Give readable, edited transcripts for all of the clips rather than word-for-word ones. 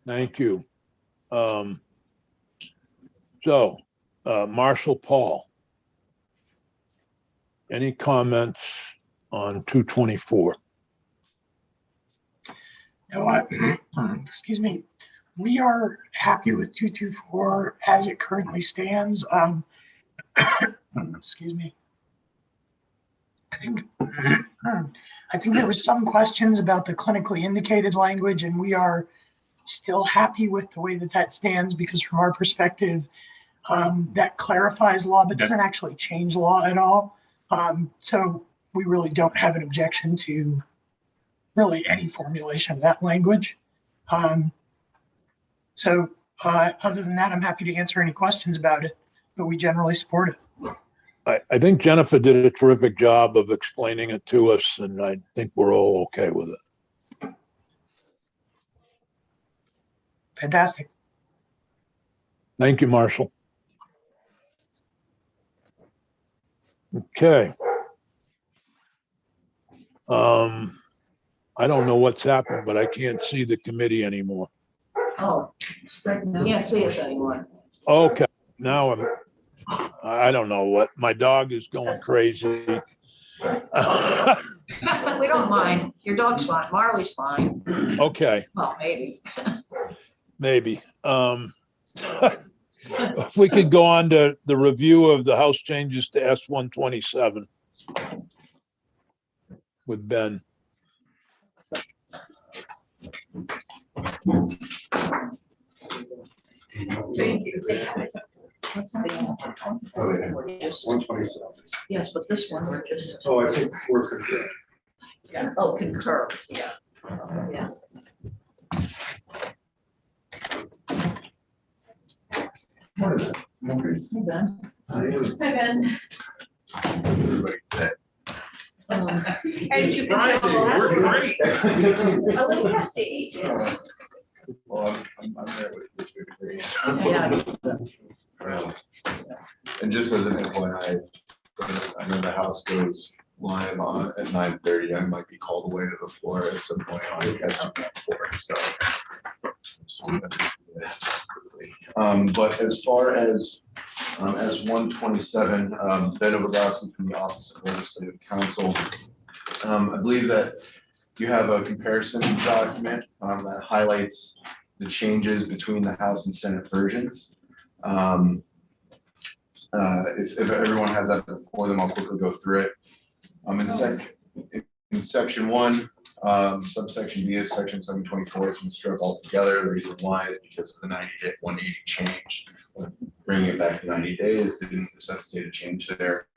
Thank you. Marshall Paul, any comments on 224? No, excuse me. We are happy with 224 as it currently stands. Excuse me. I think there was some questions about the clinically indicated language, and we are still happy with the way that that stands because from our perspective, that clarifies law, but doesn't actually change law at all. So we really don't have an objection to really any formulation of that language. Other than that, I'm happy to answer any questions about it, but we generally support it. I think Jennifer did a terrific job of explaining it to us, and I think we're all okay with it. Fantastic. Thank you, Marshall. Okay. I don't know what's happened, but I can't see the committee anymore. Oh, you can't see us anymore. Okay, now I don't know what, my dog is going crazy. We don't mind. Your dog's fine. Marley's fine. Okay. Well, maybe. Maybe. If we could go on to the review of the House changes to S-127 with Ben. Thank you. What's that? 127. Yes, but this one we're just. Oh, I think we're concurrent. Yeah. Oh, concur. Yeah. Yeah. What is it? Okay. Hey, Ben. Hi, Ben. everybody today. As you can tell, We're great. a little testy. Well, I'm there with you. Yeah. And just as an FYI, I know the House goes live on at 9:30. I might be called away to the floor at some point. I'll catch up before, so. But as far as 127, Ben Obergowski from the Office of Legislative Counsel. I believe that you have a comparison document that highlights the changes between the House and Senate versions. If everyone has that before them, I'll quickly go through it. In section 1, subsection B is section 724. It's been struck all together. The reason why is because of the 90-day 180 change. Bringing it back to 90 days didn't necessitate a change there.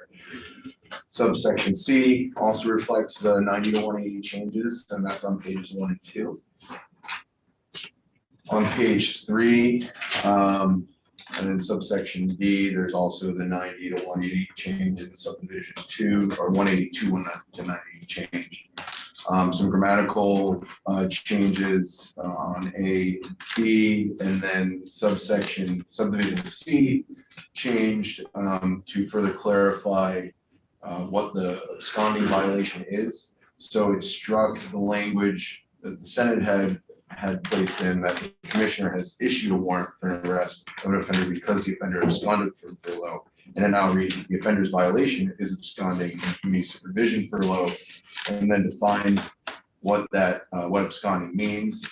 Subsection C also reflects the 90 to 180 changes, and that's on pages 1 and 2. On page 3, and in subsection D, there's also the 90 to 180 change in subdivision 2, or 182 to 90 change. Some grammatical changes on A, B, and then subdivision C changed to further clarify what the absconding violation is. So it struck the language that the Senate had placed in that the commissioner has issued a warrant for an arrest of an offender because the offender absconded from furlough. And it now reads the offender's violation is absconding in community supervision furlough, and then defines what absconding means.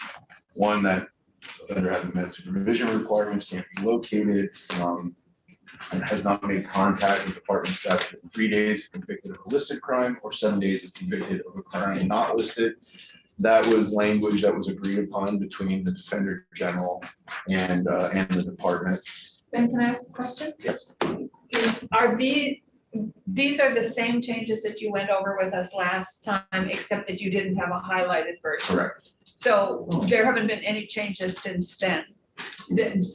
One, that the offender hasn't met supervision requirements, can't be located, and has not made contact with department staff in 3 days convicted of a listed crime or 7 days of convicted of a crime not listed. That was language that was agreed upon between the Defender General and the department. Ben, can I ask a question? Yes. Are these are the same changes that you went over with us last time, except that you didn't have a highlighted version? Correct. So there haven't been any changes since then?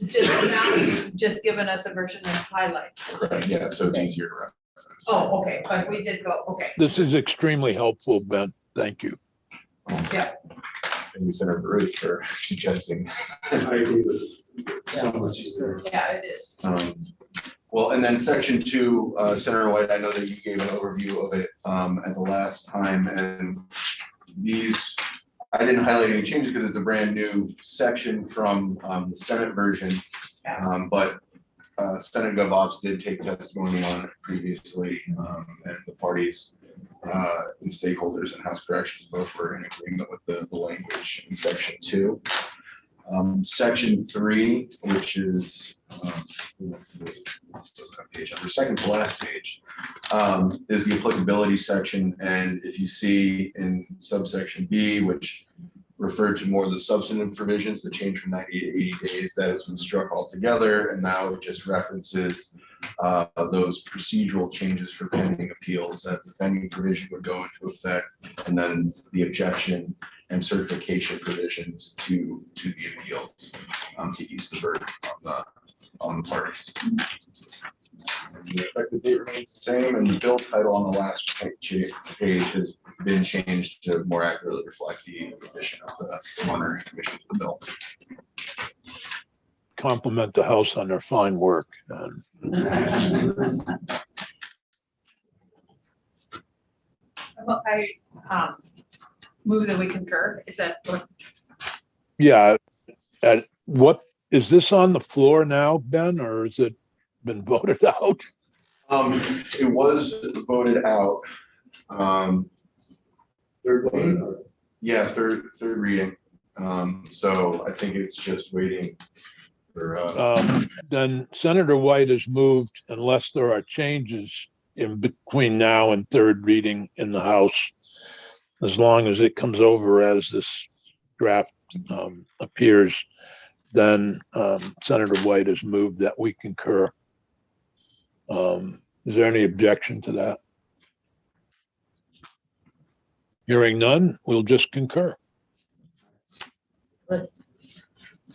Just now you've just given us a version that highlights. Correct. Yeah, so it's easier to reference. Oh, okay, but we did go, okay. This is extremely helpful, Ben. Thank you. Yeah. Thank you, Senator Ruth, for suggesting. Yeah, it is. Well, and then section 2, Senator White, I know that you gave an overview of it at the last time, and these I didn't highlight any changes because it's a brand new section from the Senate version. But Senate Gov Ops did take testimony on it previously, and the parties and stakeholders in House Corrections both were in agreement with the language in section 2. Section 3, which is page number second to last page, is the applicability section. And if you see in subsection B, which referred to more of the substantive provisions, the change from 90 to 80 days, that has been struck altogether, and now it just references those procedural changes for pending appeals, that the pending provision would go into effect, and then the objection and certification provisions to the appeals to ease the burden on the parties. The effective date remains the same, and the bill title on the last page has been changed to more accurately reflect the addition of the monitoring commission to the bill. Compliment the House on their fine work. Well, I move that we concur. Is that what? Yeah. What is this on the floor now, Ben, or has it been voted out? It was voted out. Third reading? Yeah, third reading. So I think it's just waiting for. Then Senator White has moved, unless there are changes in between now and third reading in the House, as long as it comes over as this draft appears, then Senator White has moved that we concur. Is there any objection to that? Hearing none, we'll just concur. We're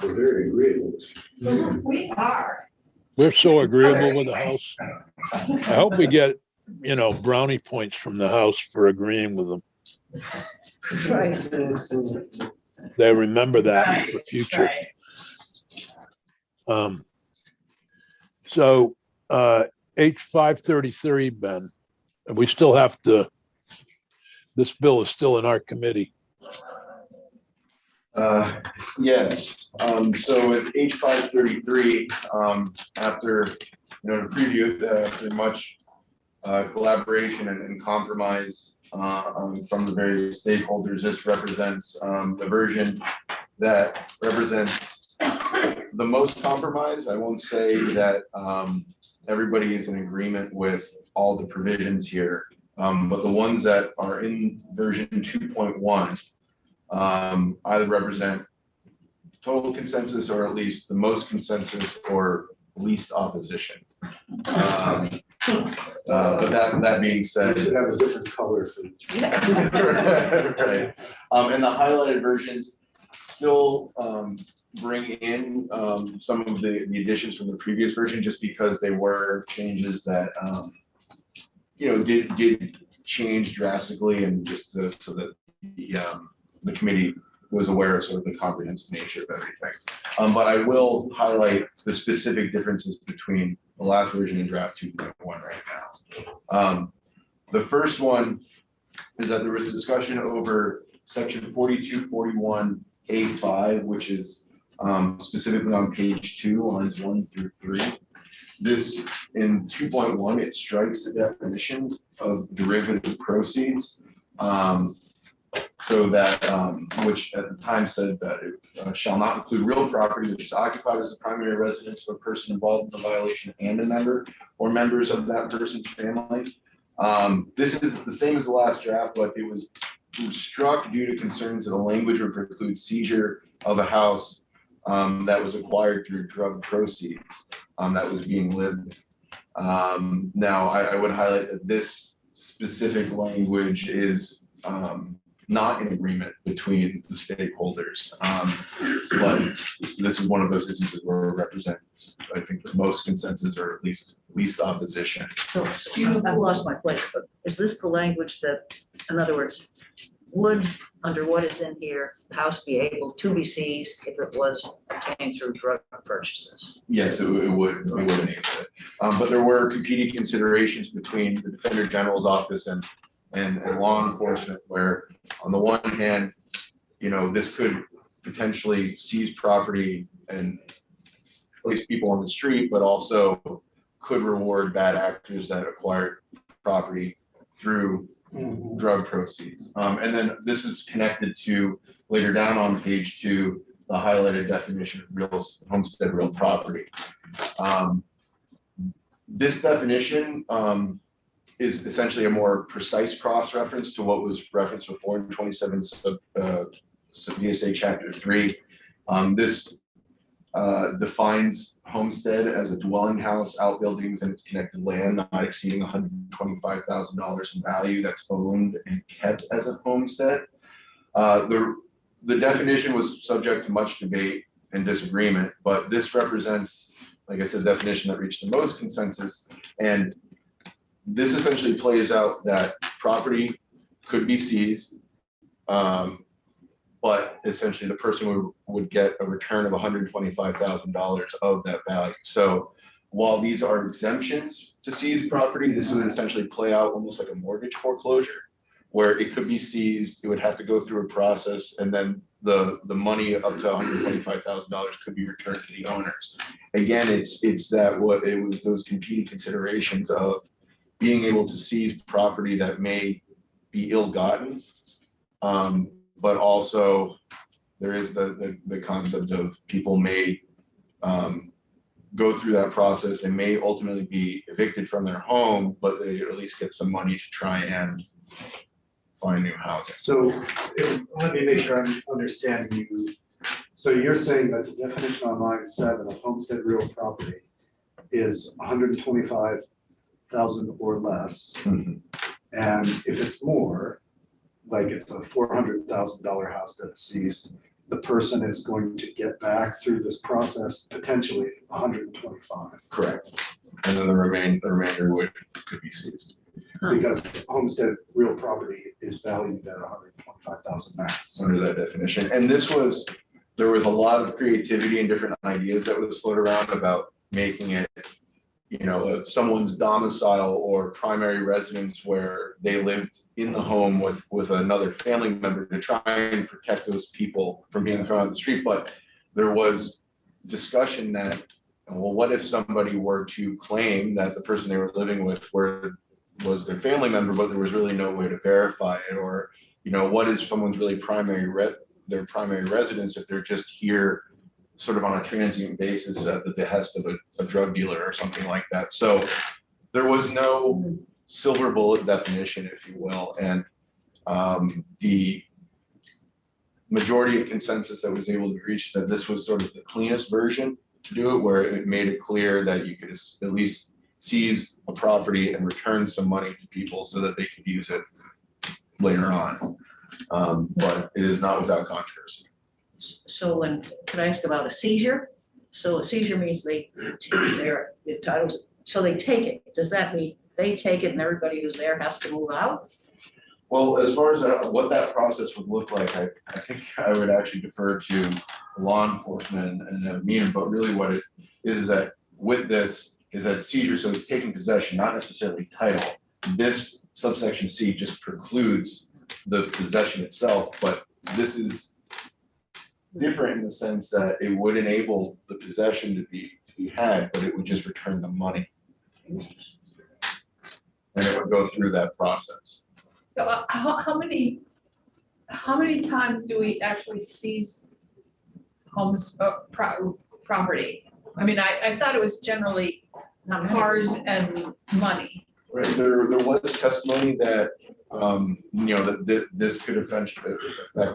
very agreeable. We are. We're so agreeable with the House. I hope we get, brownie points from the House for agreeing with them. Right. They remember that for future. So H533, Ben, we still have to, this bill is still in our committee. Yes. So with H533, after to preview it, after much collaboration and compromise from the various stakeholders, this represents the version that represents the most compromise. I won't say that everybody is in agreement with all the provisions here, but the ones that are in version 2.1 either represent total consensus or at least the most consensus or least opposition. But that being said, We should have a different color for each. right. And the highlighted versions still bring in some of the additions from the previous version, just because they were changes that did change drastically, and just so that the committee was aware of sort of the comprehensive nature of everything. But I will highlight the specific differences between the last version and draft 2.1 right now. The first one is that there was a discussion over section 4241A5, which is specifically on page 2, lines 1 through 3. This in 2.1, it strikes the definition of derivative proceeds. So that, which at the time said that it shall not include real property which is occupied as the primary residence of a person involved in the violation and a member or members of that person's family. This is the same as the last draft, but it was struck due to concerns that the language would preclude seizure of a house that was acquired through drug proceeds that was being lived. Now, I would highlight that this specific language is not in agreement between the stakeholders. But this is one of those instances where it represents, I think, the most consensus or at least opposition. So I've lost my place, but is this the language that, in other words, would, under what is in here, the house be able to be seized if it was obtained through drug purchases? Yes, it would enable it. But there were competing considerations between the Defender General's office and law enforcement, where on the one hand, this could potentially seize property and place people on the street, but also could reward bad actors that acquired property through drug proceeds. And then this is connected to later down on page 2, the highlighted definition of real homestead real property. This definition is essentially a more precise cross-reference to what was referenced before in 27 VSA Chapter 3. This defines homestead as a dwelling house, outbuildings, and its connected land not exceeding $125,000 in value that's owned and kept as a homestead. The definition was subject to much debate and disagreement, but this represents, like I said, the definition that reached the most consensus. And this essentially plays out that property could be seized, but essentially the person would get a return of $125,000 of that value. So while these are exemptions to seize property, this would essentially play out almost like a mortgage foreclosure, where it could be seized, it would have to go through a process, and then the money up to $125,000 could be returned to the owners. Again, it's those competing considerations of being able to seize property that may be ill-gotten, but also there is the concept of people may go through that process and may ultimately be evicted from their home, but they at least get some money to try and find new housing. So let me make sure I'm understanding you. So you're saying that the definition on line 7 of homestead real property is 125,000 or less. Mhm. And if it's more, like it's a $400,000 house that's seized, the person is going to get back through this process potentially 125. Correct. And then the remainder could be seized. Because homestead real property is valued at 125,000 max. Under that definition. And there was a lot of creativity and different ideas that was floated around about making it, someone's domicile or primary residence where they lived in the home with another family member to try and protect those people from being thrown on the street. But there was discussion that, well, what if somebody were to claim that the person they were living with was their family member, but there was really no way to verify it? Or, what is someone's really their primary residence if they're just here sort of on a transient basis at the behest of a drug dealer or something like that. So there was no silver bullet definition, if you will. And the majority of consensus that was able to be reached that this was sort of the cleanest version to do it, where it made it clear that you could at least seize a property and return some money to people so that they could use it later on. But it is not without controversy. So could I ask about a seizure? So a seizure means they're entitled, so they take it. Does that mean they take it and everybody who's there has to move out? Well, as far as what that process would look like, I think I would actually defer to law enforcement and the meeting, but really what it is that with this is that seizure, so it's taking possession, not necessarily title. This subsection C just precludes the possession itself, but this is different in the sense that it would enable the possession to be had, but it would just return the money. And it would go through that process. So, how many times do we actually seize homes, property? I mean, I thought it was generally cars and money. Right. There was testimony that that this could affect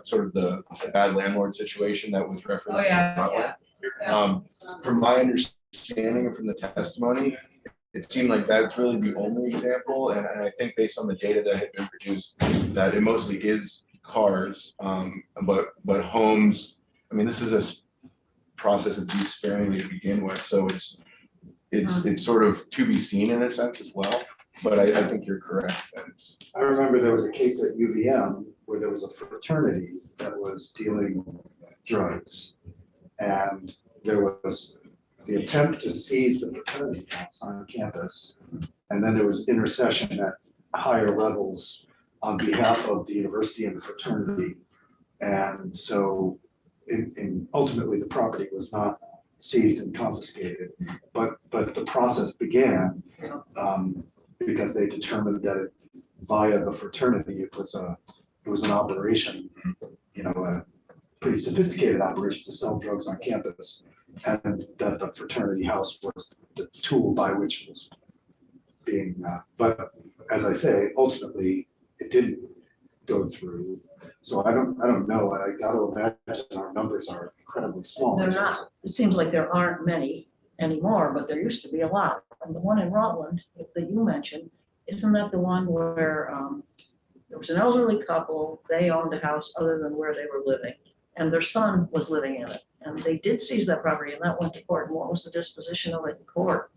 sort of the bad landlord situation that was referenced. Oh, yeah. From my understanding and from the testimony, it seemed like that's really the only example, and I think based on the data that had been produced, that it mostly is cars, but homes. I mean, this is a process that's used sparingly to begin with, so it's sort of to be seen in a sense as well. But I think you're correct. I remember there was a case at UVM where there was a fraternity that was dealing drugs, and there was the attempt to seize the fraternity house on campus, and then there was intercession at higher levels on behalf of the university and the fraternity, And so ultimately the property was not seized and confiscated, but the process began because they determined that via the fraternity, it was an operation, a pretty sophisticated operation to sell drugs on campus, and that the fraternity house was the tool by which it was being, but as I say, ultimately, it didn't go through. So I don't know, and I gotta imagine our numbers are incredibly small. They're not, it seems like there aren't many anymore, but there used to be a lot. And the one in Rutland that you mentioned, isn't that the one where there was an elderly couple, they owned a house other than where they were living, and their son was living in it. And they did seize that property, and that went to court. And what was the disposition of it in court?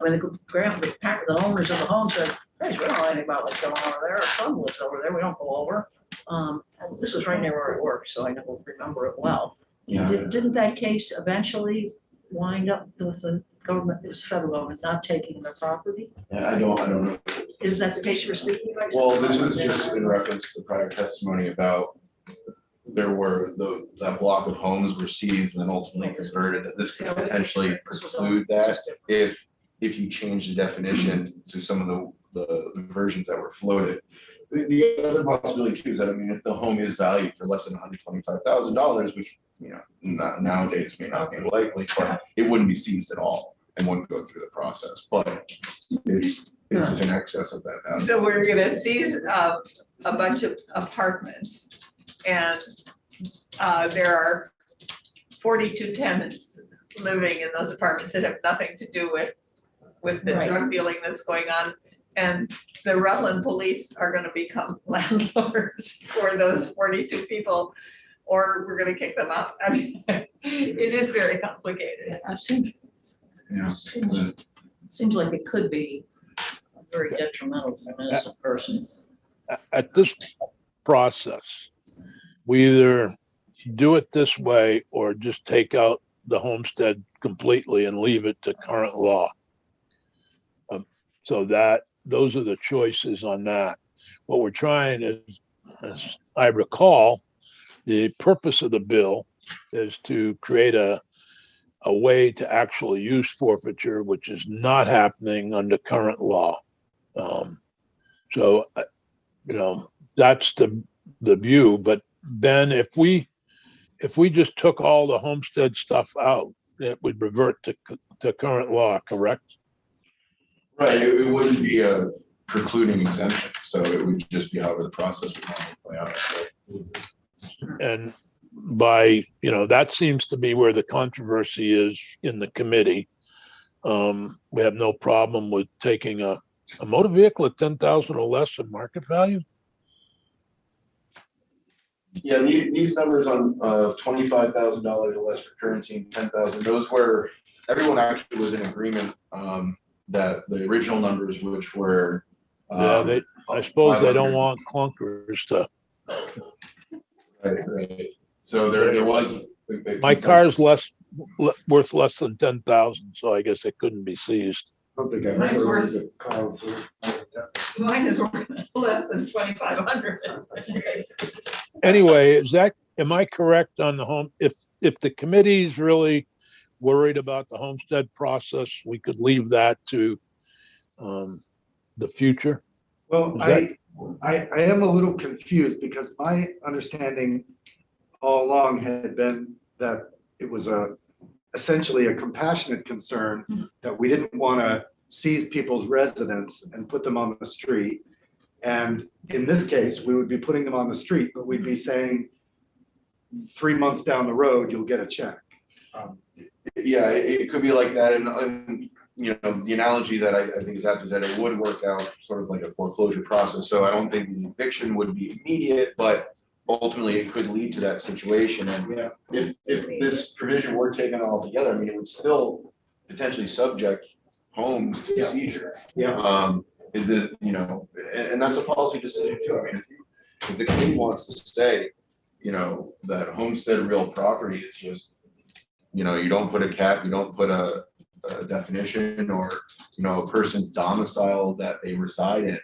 I mean, the owners of the home said, hey, we don't know anything about what's going on over there. Our son lives over there. We don't go over. And this was right near where I worked, so I don't remember it well. Yeah. Didn't that case eventually wind up with the government, this federal government, not taking their property? And I don't know. Is that the case you were speaking about? Well, this was just in reference to the prior testimony about that block of homes were seized and then ultimately converted, that this could potentially preclude that if you change the definition to some of the versions that were floated. The other possibility too is that, I mean, if the home is valued for less than $125,000, which, nowadays may not be likely, but it wouldn't be seized at all and wouldn't go through the process, but it's in excess of that now. So we're gonna seize a bunch of apartments, and there are 42 tenants living in those apartments that have nothing to do with the Right. drug dealing that's going on. And the Rutland police are gonna become landlords for those 42 people, or we're gonna kick them out. I mean, it is very complicated. I've seen, Yeah. seems like it could be very detrimental to an innocent person. At this process, we either do it this way or just take out the homestead completely and leave it to current law. So those are the choices on that. What we're trying is, as I recall, the purpose of the bill is to create a way to actually use forfeiture, which is not happening under current law. So, that's the view. But Ben, if we just took all the homestead stuff out, it would revert to current law, correct? Right, it wouldn't be a precluding exemption, so it would just be however the process would normally play out. And that seems to be where the controversy is in the committee. We have no problem with taking a motor vehicle at 10,000 or less in market value. Yeah, these numbers on $25,000 or less for currency and 10,000, those were, everyone actually was in agreement that the original numbers, which were I suppose they don't want clunkers to. Right. So there was. My car's worth less than 10,000, so I guess it couldn't be seized. I don't think I've Mine's ever worse. heard of car worth Mine is worth less than 2,500. Anyway, am I correct on the home? If the committee's really worried about the homestead process, we could leave that to the future. Well, Is I am a little confused because my understanding all along had been that it was essentially a compassionate concern that we didn't want to seize people's residence and put them on the street. And in this case, we would be putting them on the street, but we'd be saying 3 months down the road, you'll get a check. Yeah, it could be like that, and the analogy that I think is apt is that it would work out sort of like a foreclosure process. So I don't think the eviction would be immediate, but ultimately it could lead to that situation. And Yeah. if this provision were taken all together, I mean, it would still potentially subject homes to Yeah. seizure. Yeah. And that's a policy decision too. I mean, if the committee wants to say, that homestead real property is just, you don't put a cap, you don't put a definition or, a person's domicile that they reside in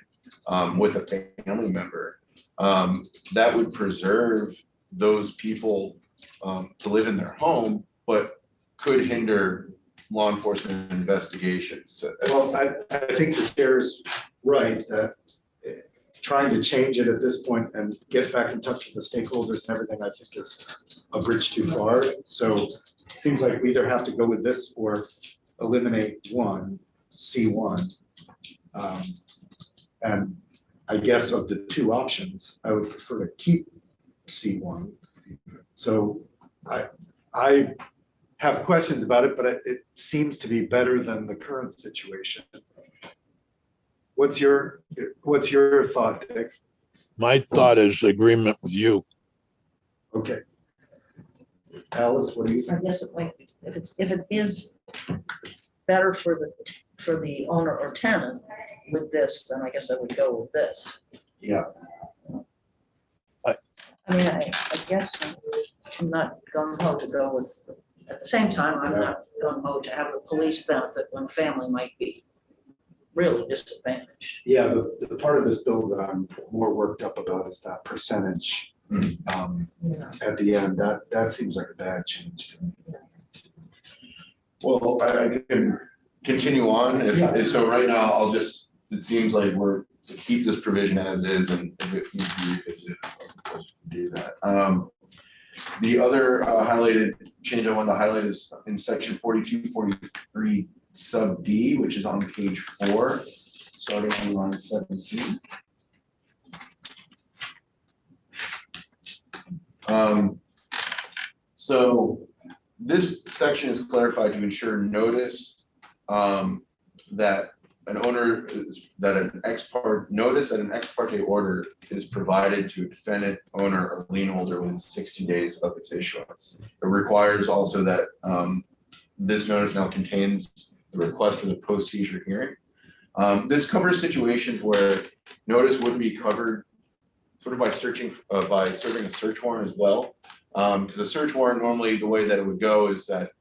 with a family member, that would preserve those people to live in their home, but could hinder law enforcement investigations. Well, I think the chair's right that trying to change it at this point and get back in touch with the stakeholders and everything, I think is a bridge too far. So it seems like we either have to go with this or eliminate one, C1. And I guess of the two options, I would prefer to keep C1. So I have questions about it, but it seems to be better than the current situation. What's your thought, Dick? My thought is agreement with you. Okay. Alice, what do you I think? guess if it is better for the owner or tenant with this, then I guess I would go with this. Yeah. I mean, I guess I'm not gung ho to go with, at the same time, I'm not gung ho to have a police benefit when a family might be really disadvantaged. Yeah, the part of this bill that I'm more worked up about is that percentage Yeah. at the end. That seems like a bad change to me. Well, I can continue on. If so, right now, it seems like we're to keep this provision as is, and if it needs to be revisited, we'll do that. The other highlighted change I wanted to highlight is in section 4243 sub D, which is on page 4, starting on line 17. So this section is clarified to ensure notice that an ex parte order is provided to a defendant, owner, or lien holder within 60 days of its issuance. It requires also that this notice now contains the request for the post-seizure hearing. This covers situations where notice wouldn't be covered sort of by serving a search warrant as well. Because a search warrant, normally the way that it would go is that,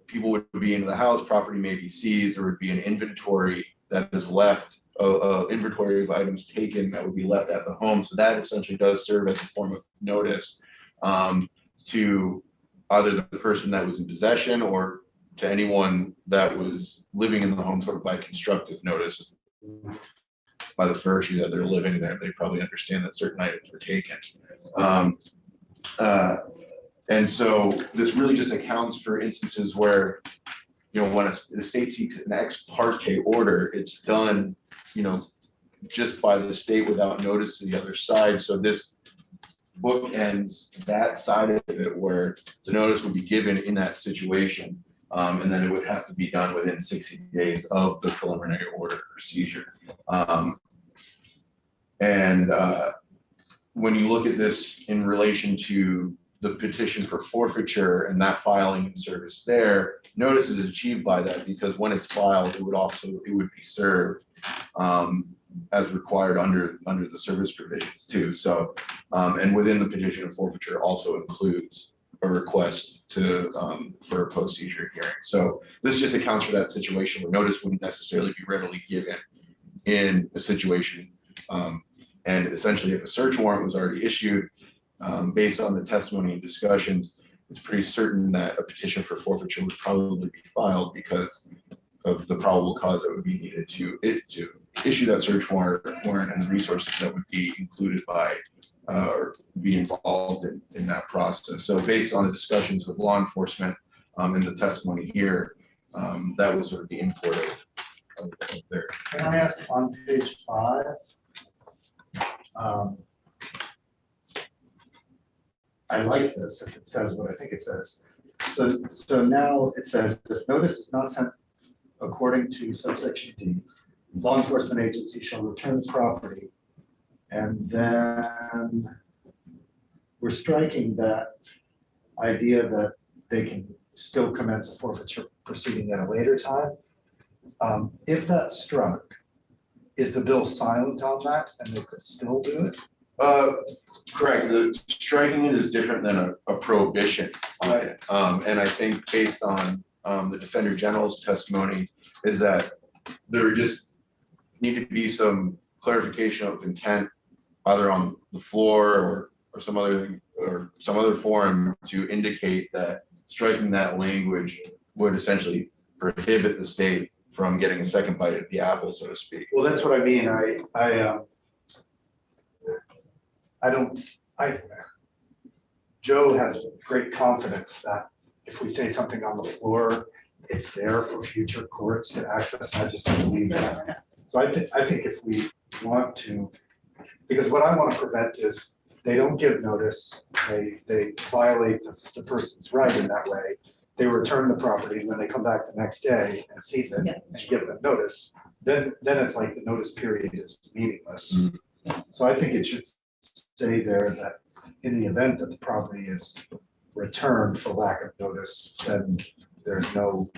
people would be in the house, property may be seized, there would be an inventory that is left, inventory of items taken that would be left at the home. So that essentially does serve as a form of notice to either the person that was in possession or to anyone that was living in the home, sort of by constructive notice. By the first year that they're living there, they probably understand that certain items were taken. And so this really just accounts for instances where, when the state seeks an ex parte order, it's done, just by the state without notice to the other side. So this bookends that side of it where the notice would be given in that situation. And then it would have to be done within 60 days of the preliminary order or seizure. When you look at this in relation to the petition for forfeiture and that filing and service there, notice is achieved by that because when it's filed, it would be served as required under the service provisions too. So, and within the petition of forfeiture also includes a request for a post-seizure hearing. So this just accounts for that situation where notice wouldn't necessarily be readily given in a situation. And essentially, if a search warrant was already issued, based on the testimony and discussions, it's pretty certain that a petition for forfeiture would probably be filed because of the probable cause that would be needed to issue that search warrant and the resources that would be included by or be involved in that process. So based on the discussions with law enforcement and the testimony here, that was sort of the import of their. Can I ask on page 5? I like this if it says what I think it says. So now it says if notice is not sent according to subsection D, law enforcement agency shall return the property. And then we're striking that idea that they can still commence a forfeiture proceeding at a later time. If that's struck, is the bill silent on that and they could still do it? Correct. The striking it is different than a prohibition on it. And I think based on the Defender General's testimony is that there just needed to be some clarification of intent either on the floor or or some other form to indicate that striking that language would essentially prohibit the state from getting a second bite at the apple, so to speak. Well, that's what I mean. Joe has great confidence that if we say something on the floor, it's there for future courts to access. I just don't believe that. So I think if we want to, because what I want to prevent is they don't give notice, they violate the person's right in that way. They return the property and then they come back the next day and seize it and give them notice. Then it's like the notice period is meaningless. So I think it should say there that in the event that the property is returned for lack of notice, then there's no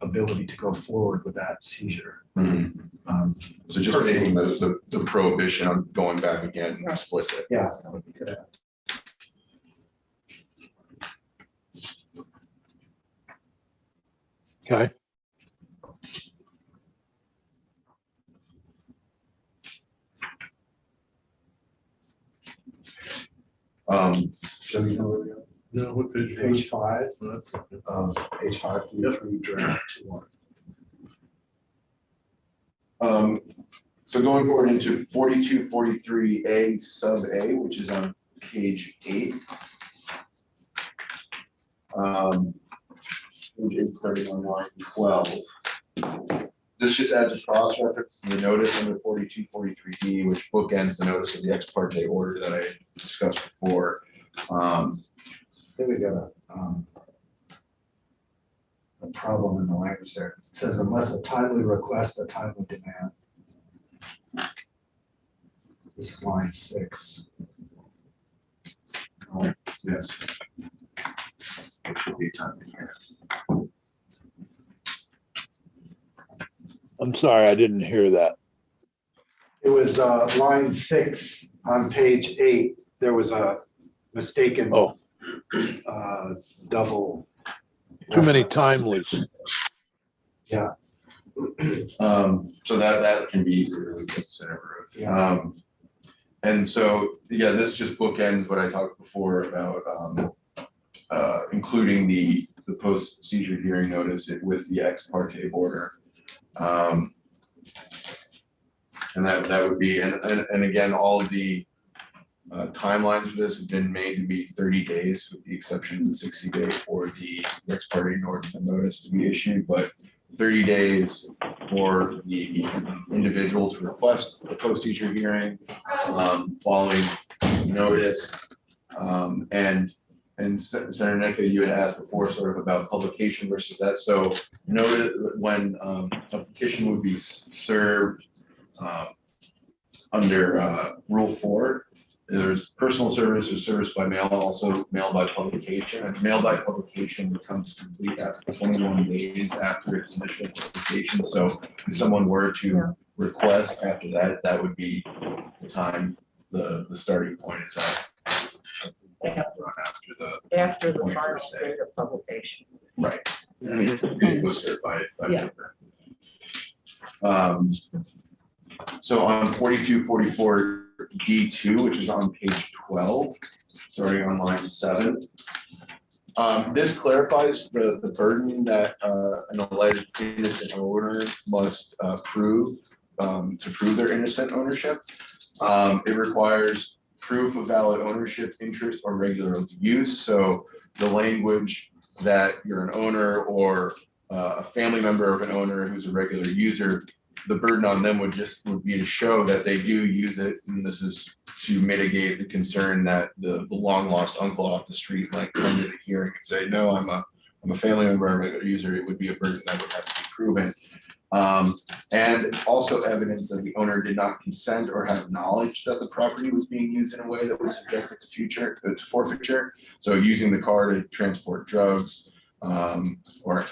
ability to go forward with that seizure. So just making the prohibition on going back again explicit. Yeah. Okay. So you know where we are? No, what page? Page 5 of page 5 through draft 2-1. So going forward into 4243A sub A, which is on page 8. Page 8 starting on line 12. This just adds a cross-reference to the notice under 4243D, which bookends the notice of the ex parte order that I discussed before. I think we got a problem in the language there. It says unless a timely request, a timely demand. This is line 6. Yes. It should be timely here. I'm sorry, I didn't hear that. It was line 6 on page 8. There was a mistaken double. Too many reference. timelies. Yeah. So that can be easily considered. Yeah. And so, yeah, this just bookends what I talked before about including the post seizure hearing notice with the ex parte order. And that would be, and again, all of the timelines for this have been made to be 30 days, with the exception of the 60 days for the ex parte notice to be issued, but 30 days for the individual to request a post seizure hearing following notice. And Senator Nika, you had asked before sort of about publication versus that. So noted when a petition would be served under Rule 4, there's personal service or service by mail, also mail by publication. And mail by publication becomes complete after 21 days after its initial publication. So if someone were to request after that, that would be the time the starting point is at. After the 21st final day. date of publication. Right. It was served by Yeah. So on 4244 D2, which is on page 12, starting on line 7. This clarifies the burden that an alleged innocent owner must prove to prove their innocent ownership. It requires proof of valid ownership, interest, or regular use. So the language that you're an owner or a family member of an owner who's a regular user, the burden on them would be to show that they do use it, and this is to mitigate the concern that the long lost uncle off the street might come to the hearing and say, no, I'm a family member, I'm a regular user. It would be a burden that would have to be proven. And also evidence that the owner did not consent or have knowledge that the property was being used in a way that was subjected to forfeiture. So using the car to transport drugs, or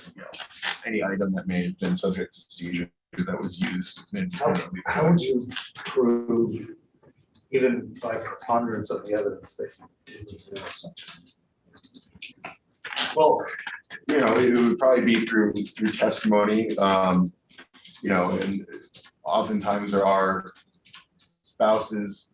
any item that may have been subject to seizure that was used. How would you prove, even by preponderance of the evidence, that you didn't know something? Well, it would probably be through testimony, and oftentimes there are spouses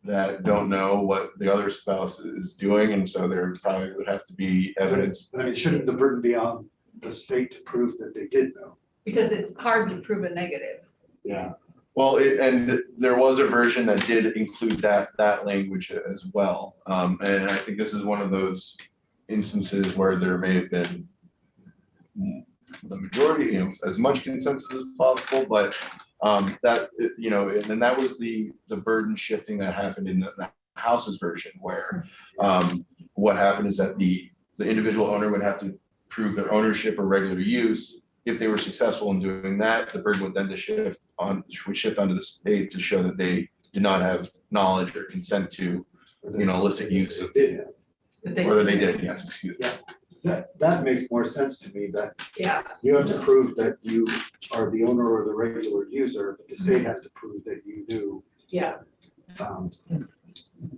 that don't know what the other spouse is doing, and so there probably would have to be evidence. I mean, shouldn't the burden be on the state to prove that they did know? Because it's hard to prove a negative. Yeah. Well, and there was a version that did include that language as well. And I think this is one of those instances where there may have been the majority, as much consensus as possible, but that, and then that was the burden shifting that happened in the House's version, where what happened is that the individual owner would have to prove their ownership or regular use. If they were successful in doing that, the burden would then shift onto the state to show that they did not have knowledge or consent to, illicit use of, whether they did, yes, excuse me. That makes more sense to me, that Yeah. you have to prove that you are the owner or the regular user, but the state has to prove that you knew. Yeah, um,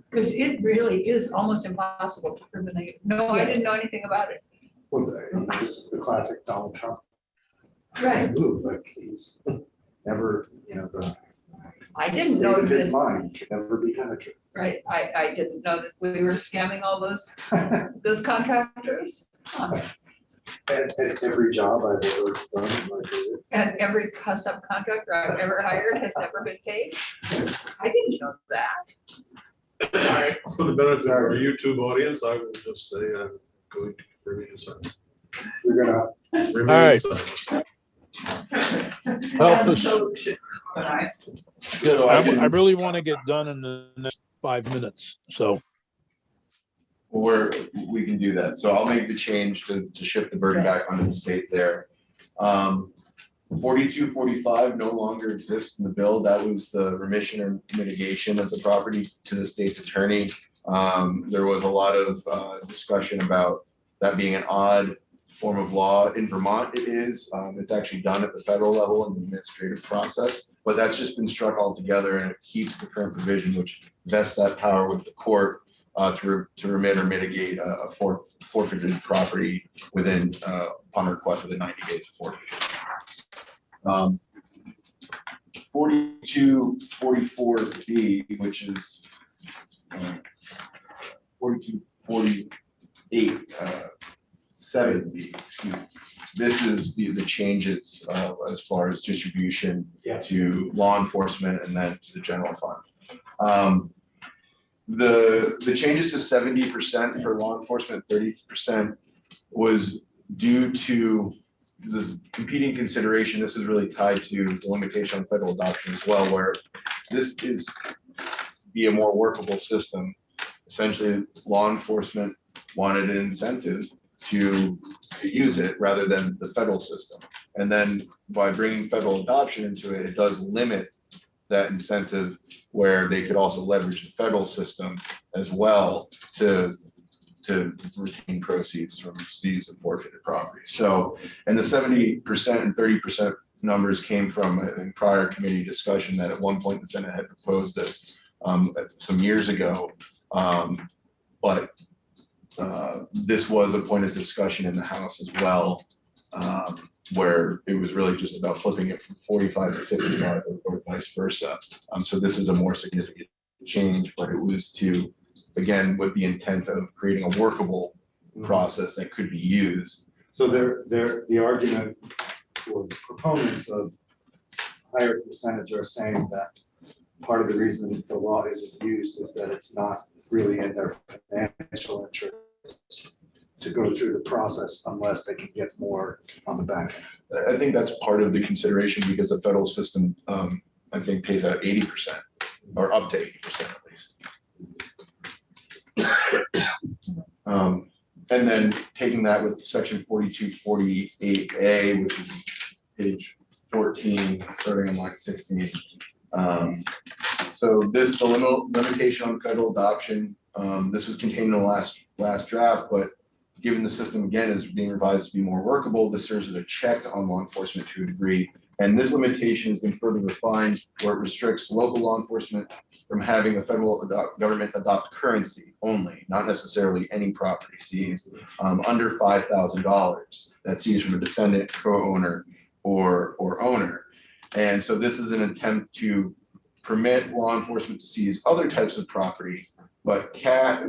because it really is almost impossible to prove a negative. No, I didn't know anything about it. Well, this is the classic Donald Trump Right. move, like he's never, I the didn't state know of his that, mind can never be penetrated. right, I didn't know that we were scamming all those contractors. Huh. At every job I've ever done in my career. And every subcontractor I've ever hired has never been paid. I didn't know that. All right, for the benefit of our YouTube audience, I will just say I'm going to remain silent. We're gonna, Remain right. silent. Help us. So I really want to get done in the next 5 minutes, so. we can do that. So I'll make the change to shift the burden back onto the state there. 4245 no longer exists in the bill. That was the remission or mitigation of the property to the state's attorney. There was a lot of discussion about that being an odd form of law. In Vermont, it is. It's actually done at the federal level in the administrative process, but that's just been struck all together, and it keeps the current provision, which vests that power with the court to remit or mitigate a forfeited property within upon request within 90 days of forfeiture. 4244B, which is 4248 7B. This is the changes as far as distribution to law enforcement and then to the general fund. The changes to 70% for law enforcement, 30% was due to the competing consideration. This is really tied to the limitation on federal adoption as well, where this is be a more workable system. Essentially, law enforcement wanted an incentive to use it rather than the federal system. And then by bringing federal adoption into it, it does limit that incentive where they could also leverage the federal system as well to retain proceeds from seized and forfeited property. So, and the 70% and 30% numbers came from a prior committee discussion that at one point the Senate had proposed this some years ago. But this was a point of discussion in the House as well, where it was really just about flipping it from 45 to 55 or vice versa. So this is a more significant change, but it was to, again, with the intent of creating a workable process that could be used. so the argument for the proponents of higher percentage are saying that part of the reason the law isn't used is that it's not really in their financial interest to go through the process unless they can get more on the back end. I think that's part of the consideration because the federal system, I think, pays out 80% or up to 80% at least. And then taking that with section 4248A, which is page 14, starting on line 16. So this, the limitation on federal adoption, this was contained in the last draft, but given the system again is being revised to be more workable, this serves as a check on law enforcement to a degree. And this limitation has been further refined where it restricts local law enforcement from having the federal government adopt currency only, not necessarily any property seized under $5,000 that's seized from a defendant, co-owner, or owner. And so this is an attempt to permit law enforcement to seize other types of property, but cash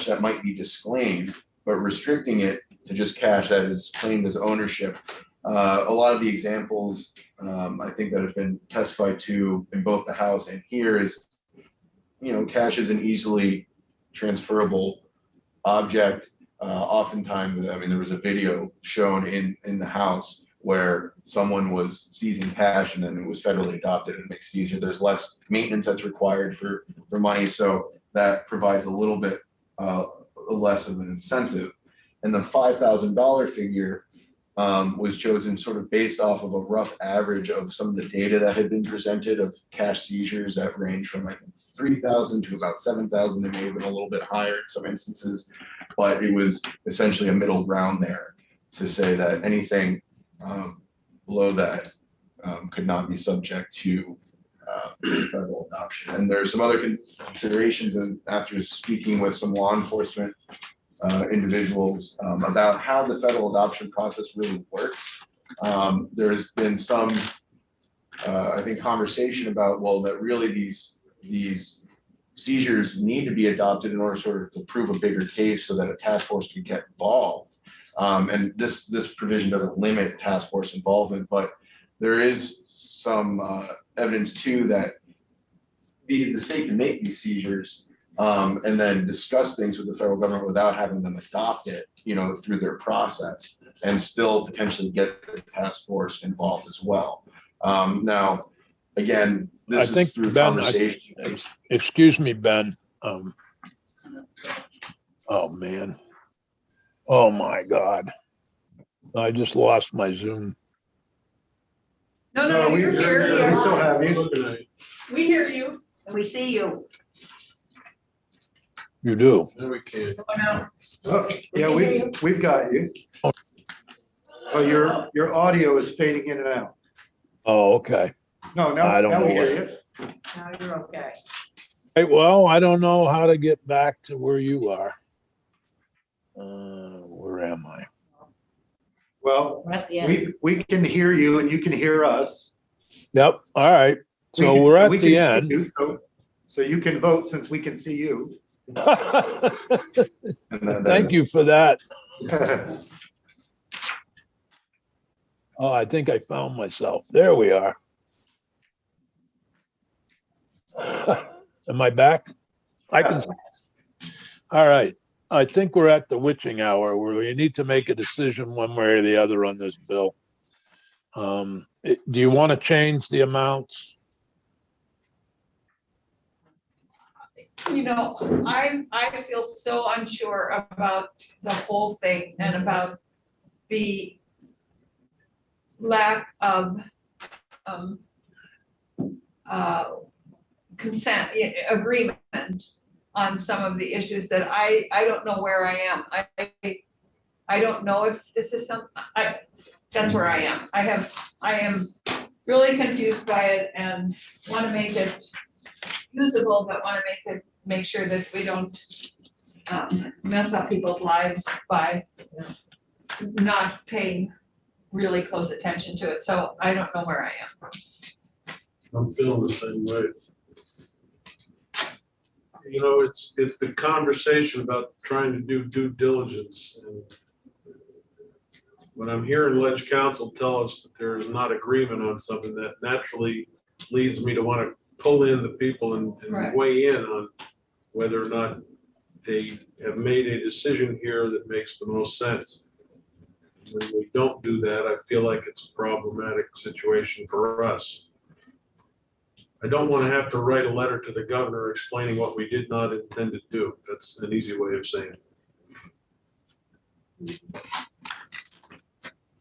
that might be disclaimed, but restricting it to just cash that is claimed as ownership. A lot of the examples I think that have been testified to in both the House and here is, cash is an easily transferable object. Oftentimes, I mean, there was a video shown in the House where someone was seizing cash and then it was federally adopted and it makes it easier. There's less maintenance that's required for money. So that provides a little bit less of an incentive. And the $5,000 figure was chosen sort of based off of a rough average of some of the data that had been presented of cash seizures that range from like 3,000 to about 7,000. It may have been a little bit higher in some instances, but it was essentially a middle ground there to say that anything below that could not be subject to federal adoption. And there's some other considerations, and after speaking with some law enforcement individuals about how the federal adoption process really works. There has been some, I think, conversation about, well, that really these seizures need to be adopted in order sort of to prove a bigger case so that a task force can get involved. And this provision doesn't limit task force involvement, but there is some evidence too that the state can make these seizures and then discuss things with the federal government without having them adopt it, through their process, and still potentially get the task force involved as well. Now, again, this is through conversation. Excuse me, Ben. Oh man. Oh my God. I just lost my Zoom. No, you're we here. still have you. Looking at it. We hear you. And we see you. You do. There we can. Oh, no. Oh, yeah, we've got you. Oh, your audio is fading in and out. Oh, okay. No, I don't now know we what- hear you. Now you're okay. Hey, well, I don't know how to get back to where you are. Where am I? Well, We're at the end. we can hear you and you can hear us. Yep. All right. So We we're at can the see end. you, so you can vote since we can see you. And then Thank you for that. Oh, I think I found myself. There we are. Am I back? I can. All right. I think we're at the witching hour where we need to make a decision one way or the other on this bill. Do you want to change the amounts? I feel so unsure about the whole thing and about the lack of consent, agreement on some of the issues that I don't know where I am. I don't know if this is that's where I am. I am really confused by it and want to make it usable, but want to make sure that we don't mess up people's lives by not paying really close attention to it. So I don't know where I am. I'm feeling the same way. It's the conversation about trying to do due diligence. And when I'm hearing Ledge Council tell us that there is not agreement on something, that naturally leads me to want to pull in the people and Right. weigh in on whether or not they have made a decision here that makes the most sense. When we don't do that, I feel like it's a problematic situation for us. I don't want to have to write a letter to the governor explaining what we did not intend to do. That's an easy way of saying it.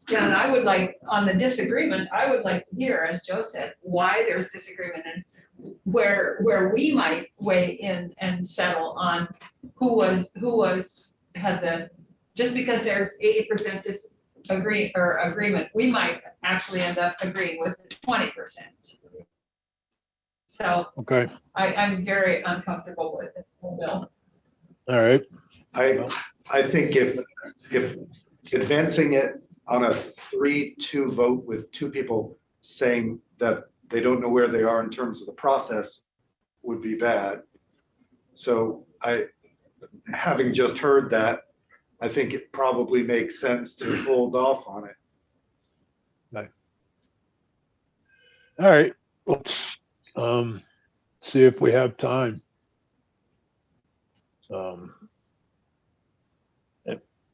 Yeah, and I would like, on the disagreement, I would like to hear, as Joe said, why there's disagreement and where we might weigh in and settle on just because there's 80% agreement, we might actually end up agreeing with 20%. So Okay. I'm very uncomfortable with it, Bill. All right. I think if advancing it on a 3-2 vote with two people saying that they don't know where they are in terms of the process would be bad. So having just heard that, I think it probably makes sense to hold off on it. All right, let's see if we have time.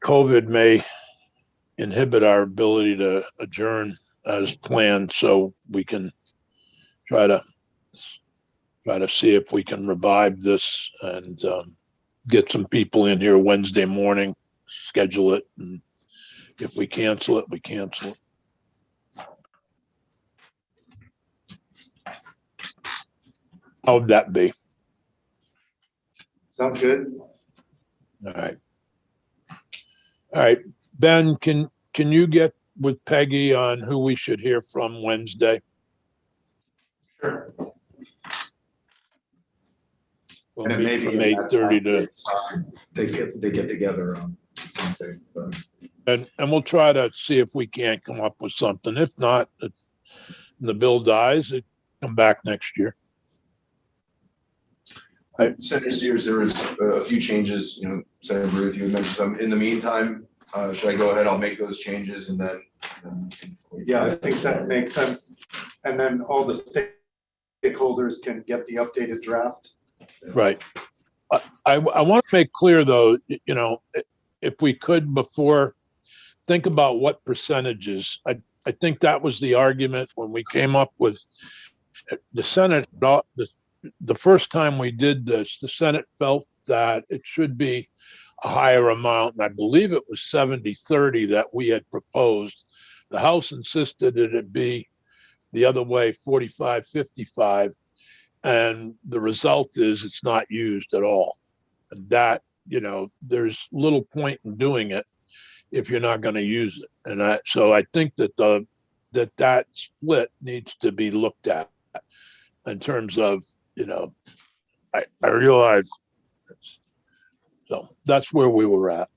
COVID may inhibit our ability to adjourn as planned, so we can try to see if we can revive this and get some people in here Wednesday morning, schedule it, and if we cancel it, we cancel it. How would that be? Sounds good. All right. All right, Ben, can you get with Peggy on who we should hear from Wednesday? Sure. We'll And it may meet be from in that 8:30 to, time they get together on something, but and we'll try to see if we can't come up with something. If not, the bill dies, it come back next year. Senator Sears, there was a few changes, Senator Ruth, you mentioned some. In the meantime, should I go ahead? I'll make those changes and then. yeah, I think that makes sense. And then all the stakeholders can get the updated draft. Right. I want to make clear though, if we could before, think about what percentages. I think that was the argument when we came up with the Senate. The first time we did this, the Senate felt that it should be a higher amount, and I believe it was 70-30 that we had proposed. The House insisted that it be the other way, 45-55, and the result is it's not used at all. And that, there's little point in doing it if you're not going to use it. And so I think that that split needs to be looked at in terms of, I realize. So that's where we were at.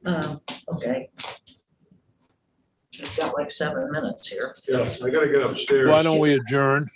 Okay. We've got like 7 minutes here. Yeah, I gotta get upstairs. Why don't we adjourn?